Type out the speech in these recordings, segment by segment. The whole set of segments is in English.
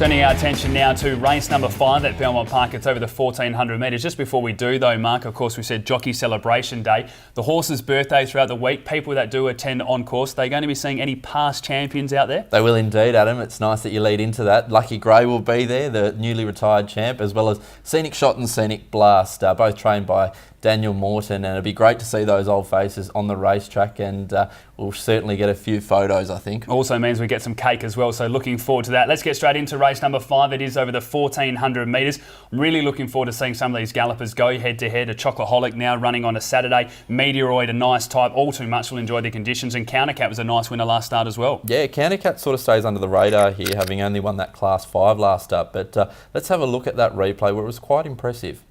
Turning our attention now to race number 5 at Belmont Park. It's over the 1400 metres. Just before we do though, Mark, of course we said Jockey Celebration Day. The horses' birthday throughout the week. People that do attend on course, they're going to be seeing any past champions out there? They will indeed, Adam. It's nice that you lead into that. Lucky Grey will be there, the newly retired champ, as well as Scenic Shot and Scenic Blast, both trained by Daniel Morton, and it'd be great to see those old faces on the racetrack, and we'll certainly get a few photos, I think. Also means we get some cake as well, so looking forward to that. Let's get straight into race number 5. It is over the 1400 metres. I'm really looking forward to seeing some of these gallopers go head to head. A Chocoholic now running on a Saturday. Meteoroid, a nice type. All Too Much will enjoy the conditions, and COUNTERCAT was a nice winner last start as well. Yeah, COUNTERCAT sort of stays under the radar here, having only won that Class 5 last start, but let's have a look at that replay where it was quite impressive.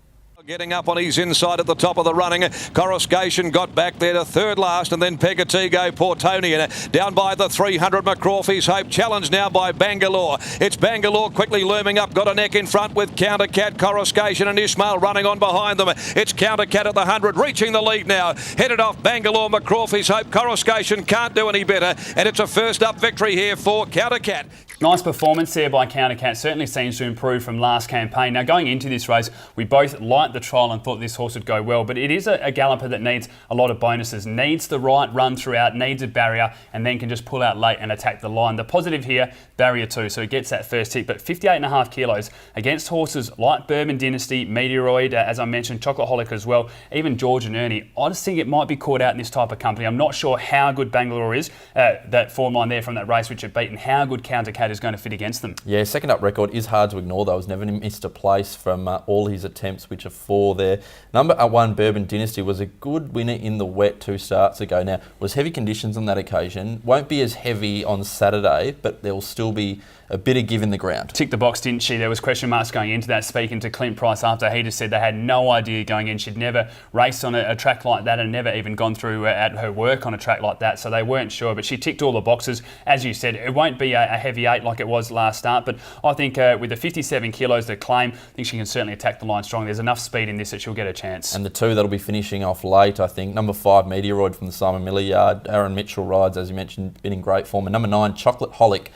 Getting up on his inside at the top of the running. Coruscation got back there to third last, and then PT2 down by the 300. McCrawfie's Hope challenged now by Bangalore. It's Bangalore quickly looming up, got a neck in front with COUNTERCAT, Coruscation and Ismail running on behind them. It's COUNTERCAT at the 100, reaching the lead now. Headed off Bangalore, McCrawfie's Hope. Coruscation can't do any better, and it's a first up victory here for COUNTERCAT. Nice performance there by COUNTERCAT. Certainly seems to improve from last campaign. Now going into this race, we both liked the trial and thought this horse would go well, but it is a galloper that needs a lot of bonuses, needs the right run throughout, needs a barrier, and then can just pull out late and attack the line. The positive here, barrier 2, so it gets that first hit, but 58.5 kilos against horses like Bourbon Dynasty, Meteoroid, as I mentioned, Chocoholic as well, even George and Ernie. I just think it might be caught out in this type of company. I'm not sure how good Bangalore is, that form line there from that race which it beat, and how good COUNTERCAT is going to fit against them. Yeah, second up record is hard to ignore though. He's never missed a place from all his attempts, which are 4 there. Number 1, Bourbon Dynasty, was a good winner in the wet 2 starts ago. Now, was heavy conditions on that occasion. Won't be as heavy on Saturday, but there will still be a bit of give in the ground. Ticked the box, didn't she? There was question marks going into that, speaking to Clint Price after he just said they had no idea going in. She'd never raced on a track like that and never even gone through at her work on a track like that, so they weren't sure, but she ticked all the boxes. As you said, it won't be a heavy 8 like it was last start, but I think with the 57 kilos to claim, I think she can certainly attack the line strong. There's enough speed in this that she'll get a chance. And the 2 that'll be finishing off late, I think, number 5, Meteoroid from the Simon Miller yard. Aaron Mitchell rides, as you mentioned, been in great form. And number 9, Chocoholic.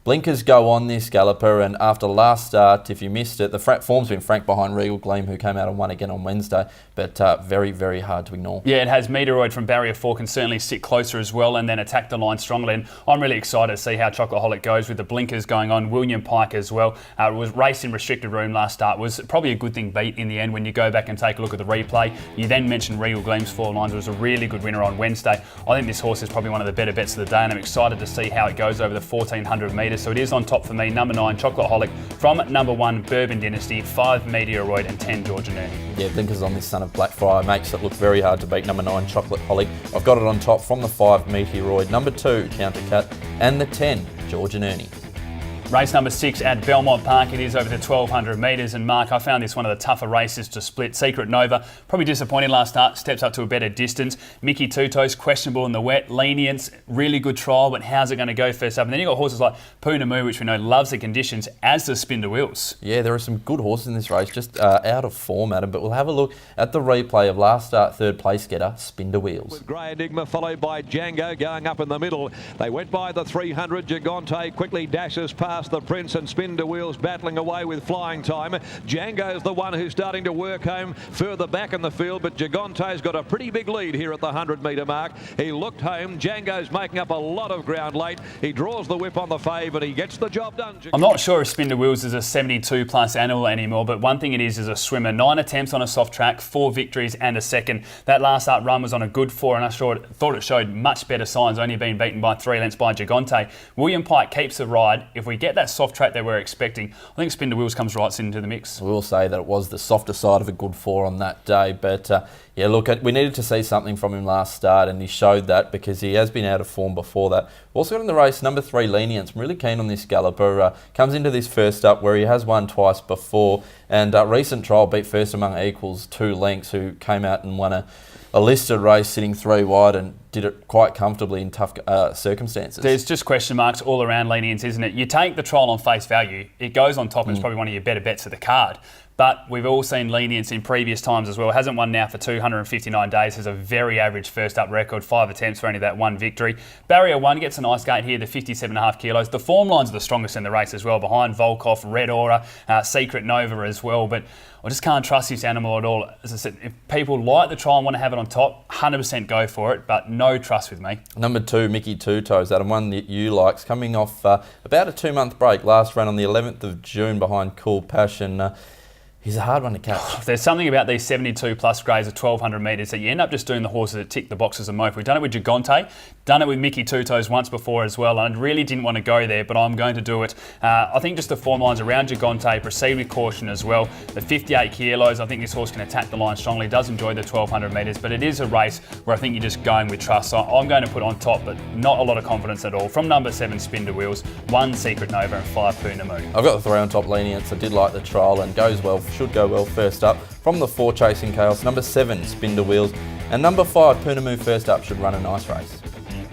Blinkers go on this galloper, and after last start, if you missed it, the form's been frank behind Regal Gleam, who came out and won again on Wednesday, but very, very hard to ignore. Yeah, it has. Meteoroid from barrier 4 can certainly sit closer as well and then attack the line strongly, and I'm really excited to see how Chocoholic goes with the blinkers going on. William Pike as well. It was raced in restricted room last start, was probably a good thing beat in the end when you go back and take a look at the replay. You then mentioned Regal Gleam's 4 lines. It was a really good winner on Wednesday. I think this horse is probably one of the better bets of the day, and I'm excited to see how it goes over the 1400 metres, so it is on top for me. Number 9, Chocoholic, from number 1, Bourbon Dynasty, 5, Meteoroid, and 10, George and Ernie. Yeah, blinkers on this Son of Blackfriar makes it look very hard to beat. Number 9, Chocoholic. I've got it on top from the 5, Meteoroid, number 2, COUNTERCAT, and the 10, George and Ernie. Race number 6 at Belmont Park. It is over the 1200 metres, and Mark, I found this one of the tougher races to split. Secret Nova, probably disappointing last start, steps up to a better distance. Mickey Tutos, questionable in the wet. Lenience, really good trial, but how's it going to go first up? And then you've got horses like POUNAMU, which we know loves the conditions, as does Spin to Wheels. Yeah, there are some good horses in this race, just out of form, Adam, but we'll have a look at the replay of last start third place getter, Spin to Wheels. With Grey Enigma followed by Django going up in the middle. They went by the 300. Gigante quickly dashes past the Prince, and Spin to Wheels battling away with flying time. Django's the one who's starting to work home further back in the field, but Gigante's got a pretty big lead here at the 100-metre mark. He looked home. Django's making up a lot of ground late. He draws the whip on the fave, and he gets the job done. I'm not sure if Spin to Wheels is a 72 plus animal anymore, but one thing it is a swimmer. 9 attempts on a soft track, 4 victories and a second. That last start run was on a good 4, and I thought it showed much better signs, only being beaten by 3 lengths by Gigante. William Pike keeps the ride. If we get that soft track that we're expecting, I think Spin to Wheels comes right into the mix. We will say that it was the softer side of a good 4 on that day, but yeah, look, we needed to see something from him last start, and he showed that because he has been out of form before that. We've also got in the race number 3, Lenience. I'm really keen on this galloper. Comes into this first up where he has won twice before, and recent trial beat First Among Equals 2 lengths, who came out and won a listed race sitting 3 wide and did it quite comfortably in tough circumstances. There's just question marks all around Lenience, isn't it? You take the trial on face value, it goes on top and it's probably one of your better bets of the card. But we've all seen Lenience in previous times as well. Hasn't won now for 259 days. Has a very average first up record, 5 attempts for only that 1 victory. Barrier 1 gets a nice gate here, the 57.5 kilos. The form lines are the strongest in the race as well, behind Volkov, Red Aura, Secret Nova as well. But I just can't trust this animal at all. As I said, if people like the trial and want to have it on top, 100% go for it, but no trust with me. Number 2, Mickey Two Toes, Adam, one that you likes, coming off about a 2-month break. Last run on the 11th of June behind Cool Passion. He's a hard one to catch. There's something about these 72 plus grades of 1200 metres that you end up just doing the horses that tick the boxes of most. We've done it with Gigante, done it with Mickey Two Toes once before as well, and I really didn't want to go there, but I'm going to do it. I think just the form lines around Gigante, proceed with caution as well. The 58 kilos, I think this horse can attack the line strongly, does enjoy the 1200 metres, but it is a race where I think you're just going with trust. So I'm going to put on top, but not a lot of confidence at all. From number 7, Spin to Wheels, 1 Secret Nova and 5 POUNAMU. I've got the 3 on top, Lenience. I did like the trial and goes well, should go well first up. From the 4, Chasing Chaos, number 7, Spin to Wheels, and number 5, POUNAMU first up, should run a nice race.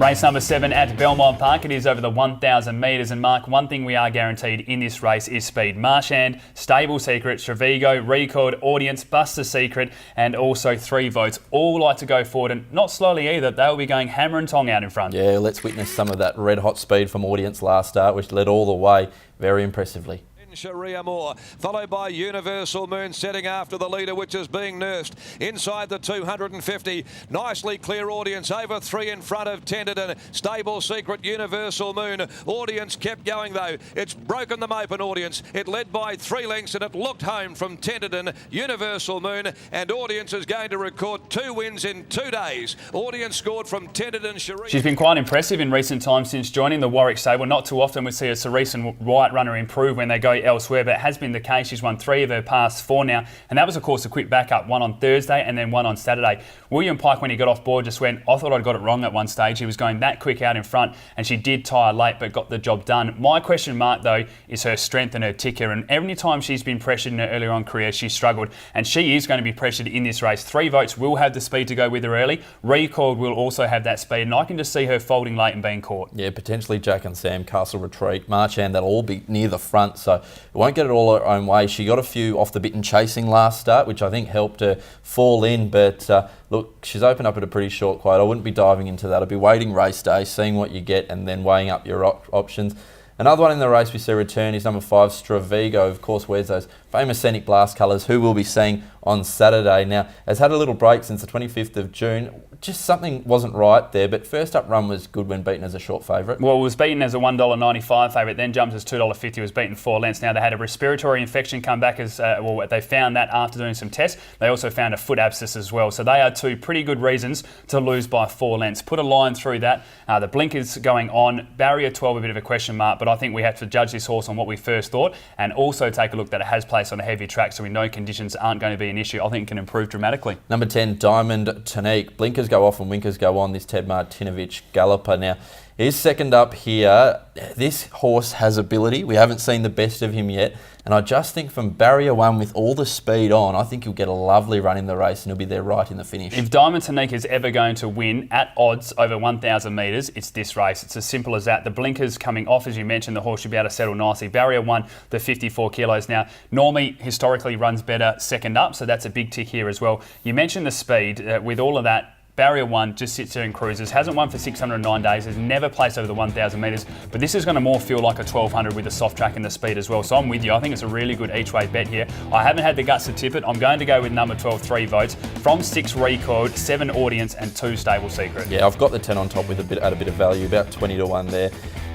Race number 7 at Belmont Park. It is over the 1,000 metres. And Mark, one thing we are guaranteed in this race is speed. Marchand, Stable Secret, Trevigo, Record, Audience, Buster Secret, and also 3 votes. All like to go forward, and not slowly either. They will be going hammer and tong out in front. Yeah, let's witness some of that red hot speed from Audience last start, which led all the way very impressively. Sharia Moore, followed by Universal Moon setting after the leader, which is being nursed inside the 250. Nicely clear Audience, over 3 in front of Tenderden. Stable Secret, Universal Moon. Audience kept going though. It's broken them open, Audience. It led by 3 lengths and it looked home from Tenderden. Universal Moon, and Audience is going to record 2 wins in 2 days. Audience scored from Tenderden. She's been quite impressive in recent times since joining the Warwick stable. Not too often we see a Cerise and White runner improve when they go elsewhere, but it has been the case. She's won 3 of her past 4 now, and that was of course a quick backup, one on Thursday and then one on Saturday. William Pike, when he got off board, just went, I thought I'd got it wrong at one stage. He was going that quick out in front, and she did tire late but got the job done. My question mark though is her strength and her ticker, and every time she's been pressured in her earlier on career, she's struggled, and she is going to be pressured in this race. 3 votes will have the speed to go with her early. Record will also have that speed, and I can just see her folding late and being caught. Yeah, potentially Jack and Sam, Castle Retreat, Marchand, that'll all be near the front, so it won't get it all her own way. She got a few off the bit and chasing last start, which I think helped her fall in, but look, she's opened up at a pretty short quote. I wouldn't be diving into that. I'd be waiting race day, seeing what you get, and then weighing up your options. Another one in the race we see return is number 5, Stravigo. Of course, wears those famous Scenic Blast colours, who we'll be seeing on Saturday. Now, has had a little break since the 25th of June. Just something wasn't right there, but first up run was good when beaten as a short favourite. Well, it was beaten as a $1.95 favourite, then jumped as $2.50, was beaten 4 lengths. Now, they had a respiratory infection come back as, well, they found that after doing some tests. They also found a foot abscess as well. So they are 2 pretty good reasons to lose by 4 lengths. Put a line through that. The blinkers going on. Barrier 12, a bit of a question mark, but I think we have to judge this horse on what we first thought, and also take a look that it has placed on a heavy track, so we know conditions aren't going to be an issue. I think it can improve dramatically. Number 10, Diamond Tonique. Blinkers go off and winkers go on, this Ted Martinovich galloper. Now, he's second up here. This horse has ability. We haven't seen the best of him yet, and I just think from barrier 1 with all the speed on, I think he'll get a lovely run in the race and he'll be there right in the finish. If Diamond Tonique is ever going to win at odds over 1,000 metres, it's this race. It's as simple as that. The blinkers coming off, as you mentioned, the horse should be able to settle nicely. Barrier 1, the 54 kilos. Now, normally, historically runs better second up, so that's a big tick here as well. You mentioned the speed. With all of that, Barrier 1 just sits there and cruises. Hasn't won for 609 days. Has never placed over the 1,000 metres. But this is going to more feel like a 1,200 with the soft track and the speed as well. So I'm with you. I think it's a really good each-way bet here. I haven't had the guts to tip it. I'm going to go with number 12, 3 votes. From 6 Record, 7 Audience, and 2 Stable Secret. Yeah, I've got the 10 on top with a bit of value, about 20 to 1 there.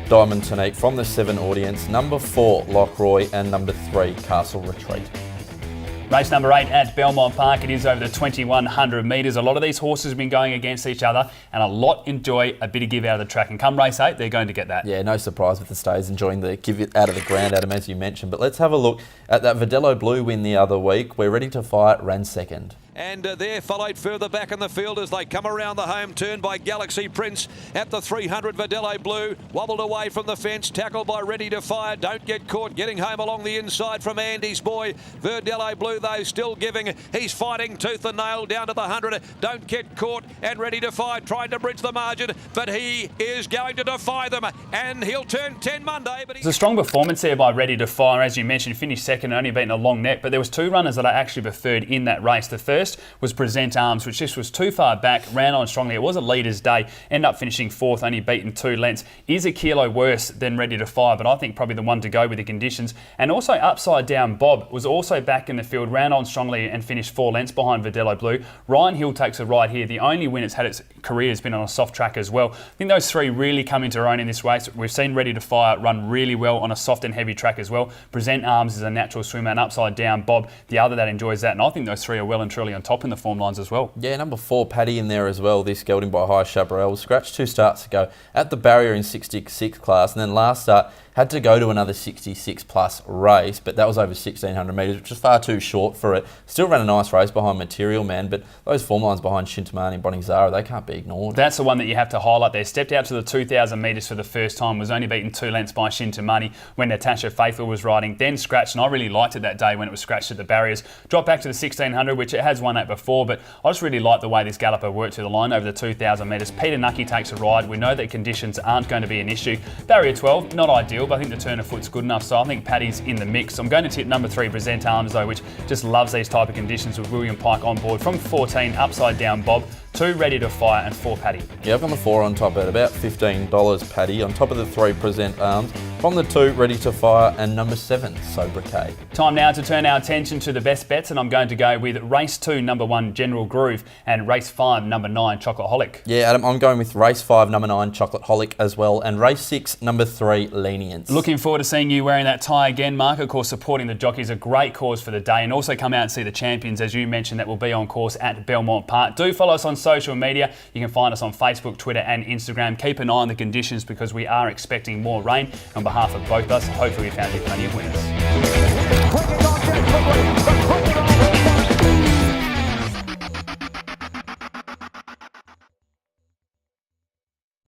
Diamond Tonique from the 7 Audience, number 4 Lockroy, and number 3 Castle Retreat. Race number 8 at Belmont Park. It is over the 2,100 metres. A lot of these horses have been going against each other, and a lot enjoy a bit of give out of the track. And come race 8, they're going to get that. Yeah, no surprise with the stays enjoying the give it out of the ground, Adam, as you mentioned. But let's have a look at that Vidello Blue win the other week. We're ready to fight, ran second. And they're followed further back in the field as they come around the home turn by Galaxy Prince at the 300. Verdelho Blue wobbled away from the fence, tackled by Ready to Fire. Don't get caught, getting home along the inside from Andy's boy. Verdelho Blue, though, still giving. He's fighting tooth and nail down to the 100. Don't get caught, and Ready to Fire trying to bridge the margin, but he is going to defy them, and he'll turn 10 Monday. But it's a strong performance there by Ready to Fire. As you mentioned, finished second, only beaten a long net, but there was two runners that I actually preferred in that race. The first was Present Arms, which just was too far back, ran on strongly. It was a leader's day, ended up finishing fourth, only beaten 2 lengths. Is a kilo worse than Ready to Fire, but I think probably the one to go with the conditions. And also Upside Down Bob was also back in the field, ran on strongly and finished 4 lengths behind Verdelho Blue. Ryan Hill takes a ride here. The only win it's had its career has been on a soft track as well. I think those three really come into their own in this race. We've seen Ready to Fire run really well on a soft and heavy track as well. Present Arms is a natural swimmer, and Upside Down Bob, the other that enjoys that. And I think those three are well and truly on top in the form lines as well. Yeah, number 4, Paddy in there as well. This gelding by High Chaparral was scratched 2 starts ago at the barrier in 66 class, and then last start had to go to another 66 plus race, but that was over 1,600 metres, which is far too short for it. Still ran a nice race behind Material Man, but those form lines behind Shintamani and Bonnie Zara, they can't be ignored. That's the one that you have to highlight there. Stepped out to the 2,000 metres for the first time, was only beaten 2 lengths by Shintamani when Natasha Faithful was riding, then scratched, and I really liked it that day when it was scratched at the barriers. Dropped back to the 1,600, which it has won at before, but I just really like the way this galloper worked to the line over the 2,000 metres. Peter Nucky takes a ride. We know that conditions aren't going to be an issue. Barrier 12, not ideal, but I think the turn of foot's good enough, so I think Paddy's in the mix. I'm going to tip number 3, Present Arms, though, which just loves these type of conditions with William Pike on board. From 14, Upside Down Bob, 2 Ready to Fire, and 4 Paddy. Yeah, I've got the 4 on top at about $15 Paddy. On top of the 3, Present Arms. From the 2, Ready to Fire, and number 7, SOBRIQUET. Time now to turn our attention to the best bets, and I'm going to go with race 2, number 1, General Groove, and race 5, number 9, Chocolate Holic. Yeah, Adam, I'm going with race 5, number 9, Chocolate Holic as well, and race 6, number 3, Lenience. Looking forward to seeing you wearing that tie again, Mark. Of course, supporting the jockeys, a great cause for the day, and also come out and see the champions, as you mentioned, that will be on course at Belmont Park. Do follow us on social media. You can find us on Facebook, Twitter and Instagram. Keep an eye on the conditions because we are expecting more rain. On behalf of both of us, hopefully we found you plenty of winners.